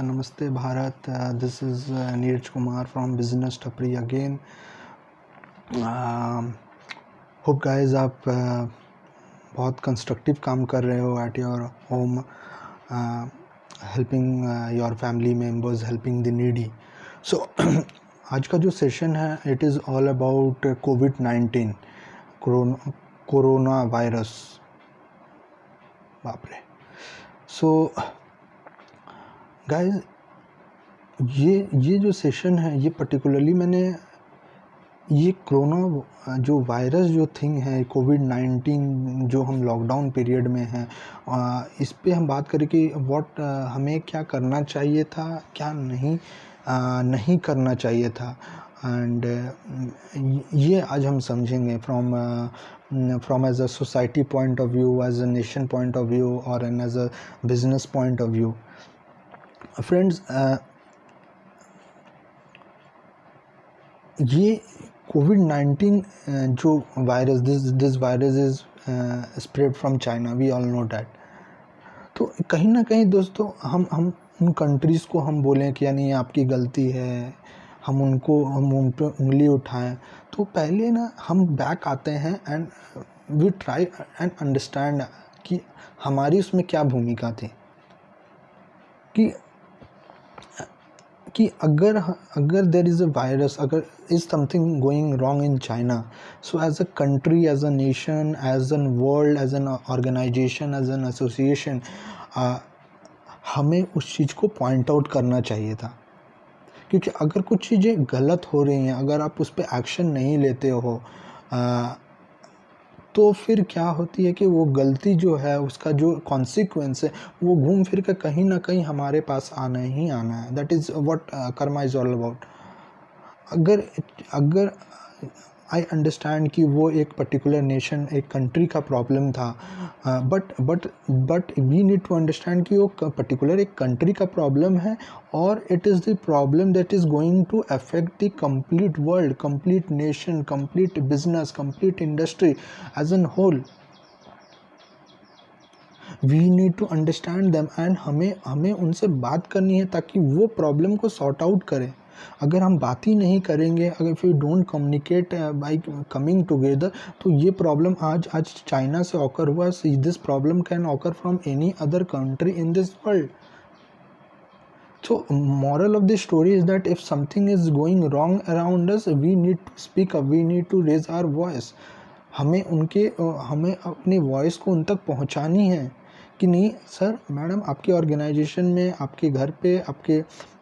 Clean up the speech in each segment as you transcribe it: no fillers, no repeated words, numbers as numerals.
नमस्ते Bharat. This is Neeraj Kumar from business Tapri again. Hope guys आप बहुत कंस्ट्रक्टिव काम कर रहे हो at your home, helping your family members, helping the needy. So आज का जो सेशन है इट इज़ ऑल अबाउट कोविड-19, कोरोना वायरस. बाप रे. सो गाइस, ये जो सेशन है ये पर्टिकुलरली मैंने ये कोरोना जो वायरस जो थिंग है कोविड-19 जो हम लॉकडाउन पीरियड में हैं, इस पे हम बात करें कि हमें क्या करना चाहिए था, क्या नहीं करना चाहिए था. एंड ये आज हम समझेंगे from as a society point of view, as a nation point of view और as a business point of view. Friends, ये कोविड-19 जो virus, this virus is spread from China, we all know that. तो कहीं ना कहीं दोस्तों हम उन कंट्रीज़ को हम बोलें कि यानी ये आपकी गलती है, हम उन पे उंगली उठाएं, तो पहले ना हम बैक आते हैं and we try and understand कि हमारी उसमें क्या भूमिका थी. कि अगर देर इज़ अ वायरस, अगर is something going wrong in China, so as a country, as a nation, as an world, as an organisation, as an association, हमें उस चीज़ को पॉइंट आउट करना चाहिए था. क्योंकि अगर कुछ चीज़ें गलत हो रही हैं, अगर आप उस पर एक्शन नहीं लेते हो, तो फिर क्या होती है कि वो गलती जो है उसका जो कॉन्सिक्वेंस है वो घूम फिर कर कहीं ना कहीं हमारे पास आना ही आना है. That is what karma is all about. अगर आई अंडरस्टैंड कि वो एक पर्टिकुलर नेशन, एक कंट्री का प्रॉब्लम था, but we need to understand कि वो पर्टिकुलर एक कंट्री का प्रॉब्लम है और it is the problem that is going to affect the complete world, complete nation, complete business, complete industry as an whole. We need to understand them and हमें उनसे बात करनी है ताकि वो प्रॉब्लम को सॉर्ट आउट करें. अगर हम बात ही नहीं करेंगे, अगर we don't communicate by coming together, तो ये प्रॉब्लम आज चाइना से ऑकर हुआ, this problem can occur from any other country in this world. So moral of the story is that if something is going wrong around us, we need to speak up, we need to raise our voice. हमें अपनी voice को उन तक पहुंचानी है कि नहीं sir, madam, आपके organisation में, आपके घर पे,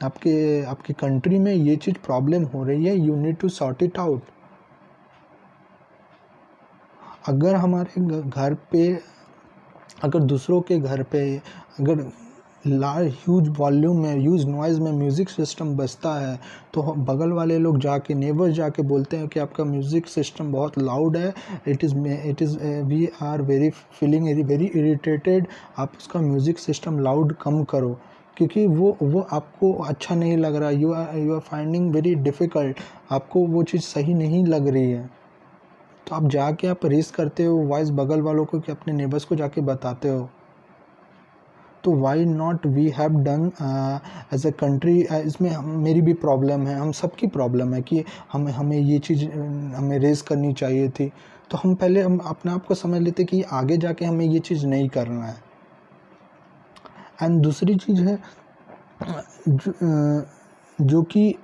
आपके कंट्री में ये चीज़ प्रॉब्लम हो रही है, you need to sort it out. अगर हमारे घर पे, अगर दूसरों के घर पे अगर ह्यूज वॉल्यूम में, ह्यूज नॉइज़ में म्यूज़िक सिस्टम बजता है, तो बगल वाले लोग जाके, नेबर्स जाके बोलते हैं कि आपका म्यूज़िक सिस्टम बहुत लाउड है, it is we are very feeling very irritated, आप उसका म्यूज़िक सिस्टम लाउड कम करो, क्योंकि वो आपको अच्छा नहीं लग रहा, you are finding very difficult, आपको वो चीज़ सही नहीं लग रही है. तो आप जाके आप रेस करते हो वॉइस बगल वालों को, कि अपने नेबर्स को जाके बताते हो. तो why not we have done as a country. इसमें मेरी भी प्रॉब्लम है, हम सबकी प्रॉब्लम है कि हमें ये चीज़ हमें रेस करनी चाहिए थी. तो हम पहले अपने आप को समझ लेते कि आगे जाके हमें ये चीज़ नहीं करना है. एंड दूसरी चीज़ है जो कि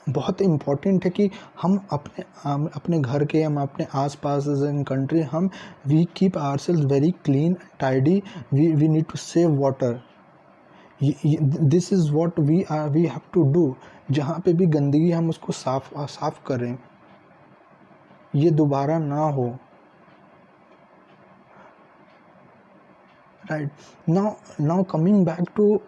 बहुत इम्पॉर्टेंट है कि हम अपने घर के, हम अपने आसपास एज एन कंट्री, हम we keep ourselves very clean, tidy, we need to save water. This is what we have to do. जहाँ पे भी गंदगी, हम उसको साफ करें, ये दोबारा ना हो. Right. Now coming back to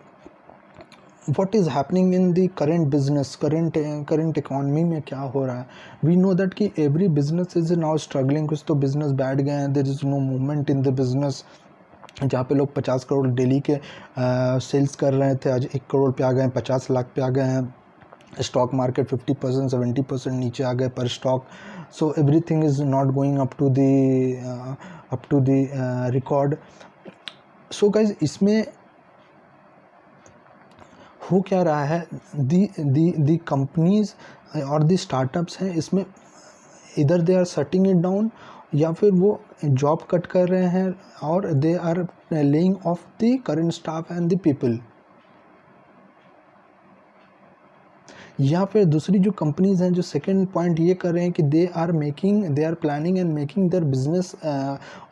what is happening in the current business, current economy में क्या हो रहा है. we know that कि every business is now struggling. कुछ तो business बैठ गए हैं, there is no movement in the business. जहाँ पे लोग 50 करोड़ डेली के सेल्स कर रहे थे, आज 1 करोड़ पे आ गए हैं, 50 लाख पे आ गए हैं. स्टॉक मार्केट 50% 70% नीचे आ गए पर stock. So everything is not going up to the record. So guys, इसमें हो क्या रहा है, दी कंपनीज और दी स्टार्टअप्स हैं, इसमें इधर they are shutting it down, या फिर वो जॉब कट कर रहे हैं और they are laying off the current staff and the people. या फिर दूसरी जो कंपनीज हैं जो सेकंड पॉइंट ये कर रहे हैं कि they are planning and making their business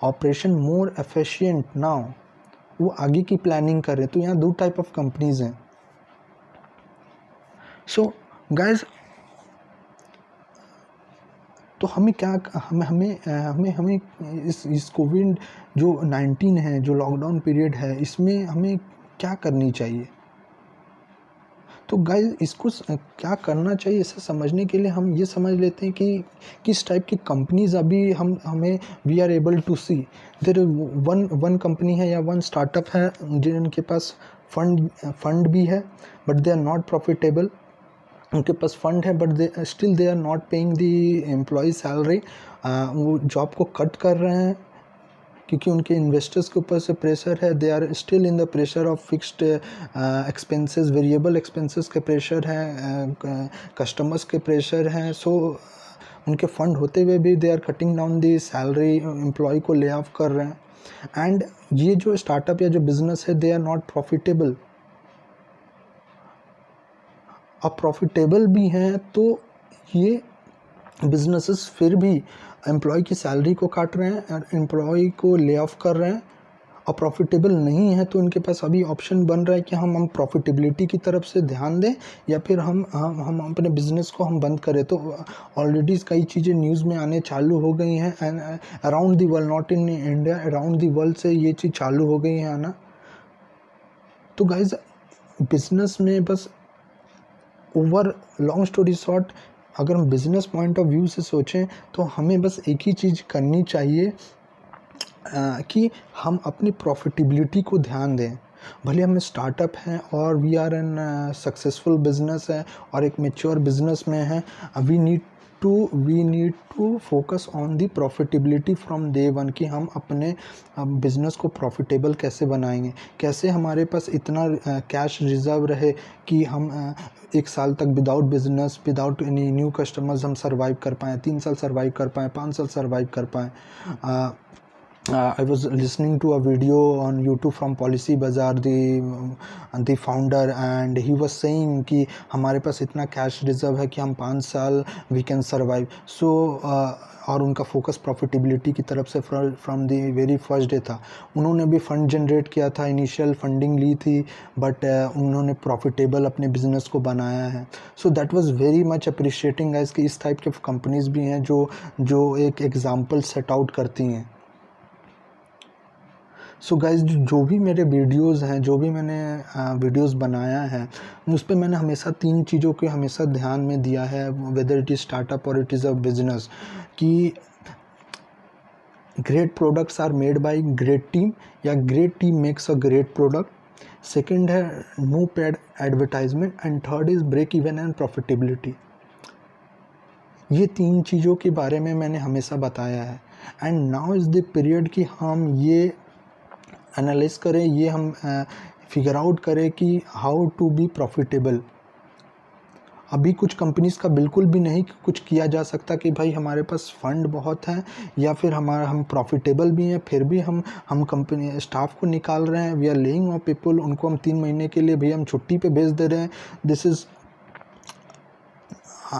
operation more efficient now, वो आगे की प्लानिंग कर रहे हैं। तो यहाँ दो टाइप ऑफ कंपनीज हैं। सो गाइज, तो हमें क्या हमें हमें हमें हमें इस कोविड जो 19 है, जो लॉकडाउन पीरियड है, इसमें हमें क्या करनी चाहिए। तो गाइस, इसको क्या करना चाहिए, इसे समझने के लिए हम ये समझ लेते हैं कि किस टाइप की कंपनीज अभी हमें we are able to see. There one company है या वन स्टार्टअप है जिनके पास फंड भी है, but they are not profitable. उनके पास फंड है but they are not paying the employ salary. वो जॉब को कट कर रहे हैं क्योंकि उनके इन्वेस्टर्स के ऊपर से प्रेशर है। They are still in the pressure of fixed expenses, variable expenses के प्रेशर हैं, कस्टमर्स के प्रेशर हैं। सो उनके फंड होते हुए भी they are cutting down the salary, employ को ले ऑफ कर रहे हैं। एंड ये जो स्टार्टअप या जो बिजनेस है, दे आर नॉट प्रॉफिटेबल। अब प्रॉफिटेबल भी हैं तो ये बिजनेसेस फिर भी एम्प्लॉय की सैलरी को काट रहे हैं और एम्प्लॉय को ले ऑफ कर रहे हैं। और प्रॉफिटेबल नहीं है तो उनके पास अभी ऑप्शन बन रहा है कि हम प्रॉफिटेबिलिटी की तरफ से ध्यान दें या फिर हम अपने बिजनेस को हम बंद करें। तो ऑलरेडी कई चीज़ें न्यूज़ में आने चालू हो गई हैं and around the world, not in India, around the world से ये चीज़ चालू हो गई है आना। तो गाइज, बिजनेस में बस ओवर लॉन्ग स्टोरी शॉर्ट, अगर हम बिज़नेस पॉइंट ऑफ व्यू से सोचें तो हमें बस एक ही चीज़ करनी चाहिए कि हम अपनी प्रॉफिटेबिलिटी को ध्यान दें। भले हम स्टार्टअप हैं और we are an successful business है और एक मैच्योर बिजनेस में है, we need to focus on the profitability from day one, कि हम अपने बिज़नेस को प्रॉफिटेबल कैसे बनाएंगे, कैसे हमारे पास इतना कैश रिजर्व रहे कि हम 1 साल तक without business, without any new customers हम सर्वाइव कर पाएँ, 3 साल सर्वाइव कर पाएँ, 5 साल सर्वाइव कर पाएँ। I was listening to a video on YouTube from Policy Bazaar, the founder, and he was saying कि हमारे पास इतना कैश रिजर्व है कि हम 5 साल we can survive. So और उनका फोकस प्रॉफिटेबिलिटी की तरफ से from the very first day था। उन्होंने भी फंड जनरेट किया था, इनिशियल फंडिंग ली थी, बट उन्होंने प्रॉफिटेबल अपने बिजनेस को बनाया है। So that was very much appreciating guys कि इस टाइप के कंपनीज भी हैं जो एक एग्जांपल सेट आउट करती हैं। सो गाइज, जो भी मेरे वीडियोज़ हैं, जो भी मैंने वीडियोज़ बनाया है, उस पर मैंने हमेशा 3 चीज़ों के हमेशा ध्यान में दिया है, वेदर इट इज़ स्टार्टअप और इट इज़ अ बिजनेस, कि great products are made by great team या great team makes a great product. Second है no paid advertisement and third is break even and profitability. ये 3 चीज़ों के बारे में मैंने हमेशा बताया है। And now is the period कि हम ये एनालाइज करें, ये हम फिगर आउट करें कि हाउ टू बी प्रॉफिटेबल। अभी कुछ कंपनीज़ का बिल्कुल भी नहीं कुछ किया जा सकता कि भाई हमारे पास फंड बहुत है या फिर हम प्रॉफिटेबल भी हैं, फिर भी हम कंपनी स्टाफ को निकाल रहे हैं, we are laying off people, उनको हम 3 महीने के लिए भैया हम छुट्टी पे भेज दे रहे हैं। This is,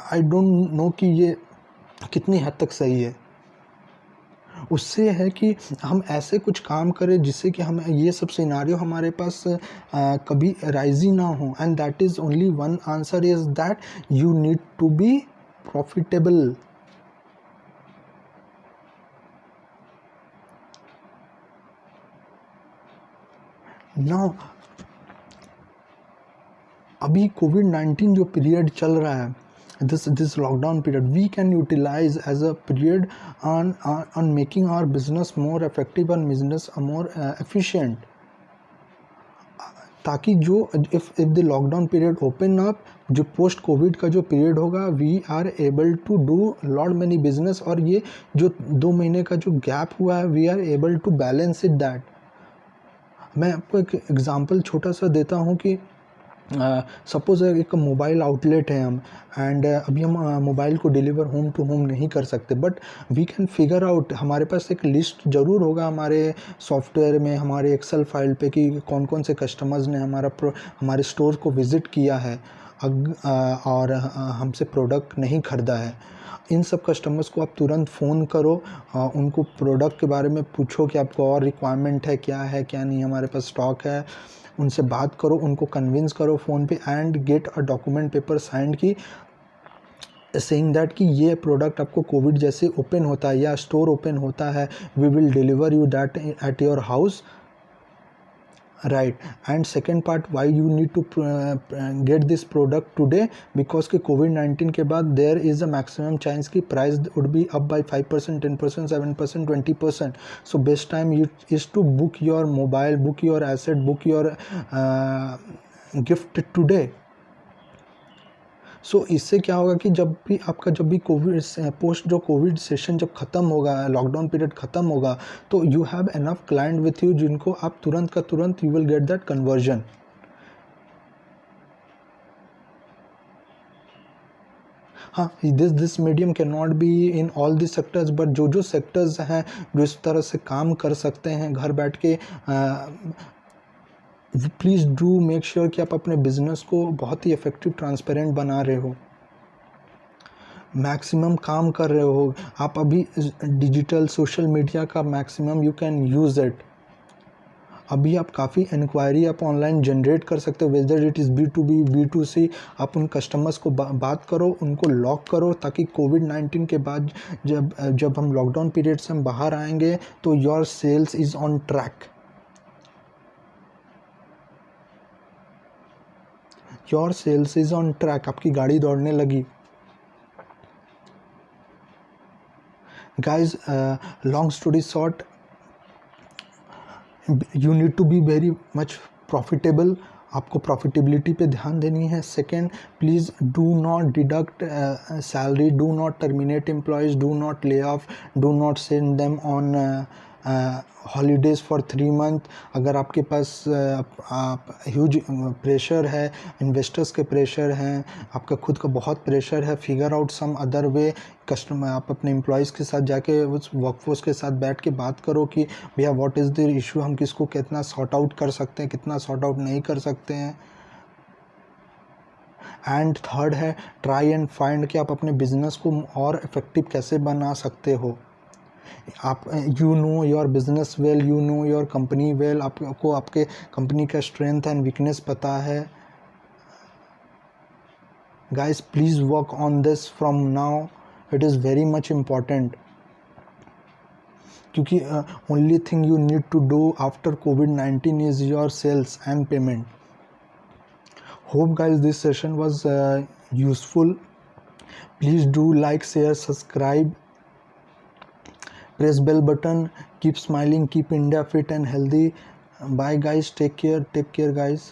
I don't know कि ये कितनी हद तक सही है। उससे है कि हम ऐसे कुछ काम करें जिससे कि हम ये सब सिनारियो हमारे पास कभी राइज ही ना हो। And that is only one answer is that you need to be profitable. Now अभी कोविड-19 जो पीरियड चल रहा है, this lockdown period, we can utilize as a period on making our business more effective and business more efficient, ताकि जो if the lockdown period open up, जो post Covid का जो पीरियड होगा, we are able to do lot many business, और ये जो 2 महीने का जो गैप हुआ है, we are able to balance it that। मैं आपको एक एग्जांपल छोटा सा देता हूँ कि सपोज़ एक मोबाइल आउटलेट है हम, एंड अभी हम मोबाइल को डिलीवर होम टू होम नहीं कर सकते, but we can figure out, हमारे पास एक लिस्ट ज़रूर होगा हमारे सॉफ्टवेयर में, हमारे एक्सेल फाइल पे कि कौन कौन से कस्टमर्स ने हमारे स्टोर को विज़िट किया है और हमसे प्रोडक्ट नहीं ख़रीदा है। इन सब कस्टमर्स को आप तुरंत फ़ोन करो, उनको प्रोडक्ट के बारे में पूछो कि आपको और रिक्वायरमेंट है, क्या नहीं, हमारे पास स्टॉक है। उनसे बात करो, उनको कन्विंस करो फ़ोन पे, and get a document paper signed की सेइंग दैट कि ये प्रोडक्ट आपको कोविड जैसे ओपन होता है या स्टोर ओपन होता है, we will deliver you that at your house, right. And second part, why you need to get this product today, because कि कोविड-19 के बाद there is a maximum chance कि price would be up by 5%, 10%, 7%, 20%। So best time is to book your mobile, book your asset, book your gift today. सो इससे क्या होगा कि जब भी कोविड पोस्ट जो कोविड सेशन जब ख़त्म होगा, लॉकडाउन पीरियड ख़त्म होगा, तो you have enough client with you जिनको आप तुरंत का तुरंत you will get that conversion. हाँ, this medium can not be in all this sectors, but जो सेक्टर्स हैं जो इस तरह से काम कर सकते हैं घर बैठ के, प्लीज़ डू मेक श्योर कि आप अपने बिजनेस को बहुत ही इफेक्टिव, ट्रांसपेरेंट बना रहे हो, मैक्सिमम काम कर रहे हो आप अभी। डिजिटल सोशल मीडिया का maximum you can use it. अभी आप काफ़ी इंक्वायरी आप ऑनलाइन जनरेट कर सकते हो, weather it is B2B, B2C। आप उन कस्टमर्स को बात करो, उनको लॉक करो, ताकि कोविड-19 के बाद जब हम लॉकडाउन पीरियड से हम बाहर आएंगे तो your sales is on track, your sales is on track, आपकी गाड़ी दौड़ने लगी। Guys, long story short, you need to be very much profitable, आपको प्रॉफिटेबिलिटी पे ध्यान देनी है। Second, please do not deduct salary, do not terminate employees, do not lay off, do not send them on holidays for 3 month. अगर आपके पास huge pressure है, investors के प्रेशर हैं, आपका खुद का बहुत प्रेशर है, figure out some other way. आप अपने एम्प्लॉयज़ के साथ जाके उस वर्कफोर्स के साथ बैठ के बात करो कि भैया व्हाट इज़ द इशू, हम किसको कितना सॉर्ट आउट कर सकते हैं, कितना सॉर्ट आउट नहीं कर सकते हैं। एंड थर्ड है, ट्राई एंड फाइंड कि आप अपने बिजनेस को और इफेक्टिव कैसे बना सकते हो। आप you know your business well, you know your company well, आपको आपके कंपनी का स्ट्रेंथ एंड वीकनेस पता है। Guys, please work on this from now, it is very much important, क्योंकि only thing you need to do after कोविड-19 is your sales and payment. Hope guys this session was useful. Please do like, share, subscribe, press bell button, keep smiling, keep India fit and healthy. Bye guys, take care guys.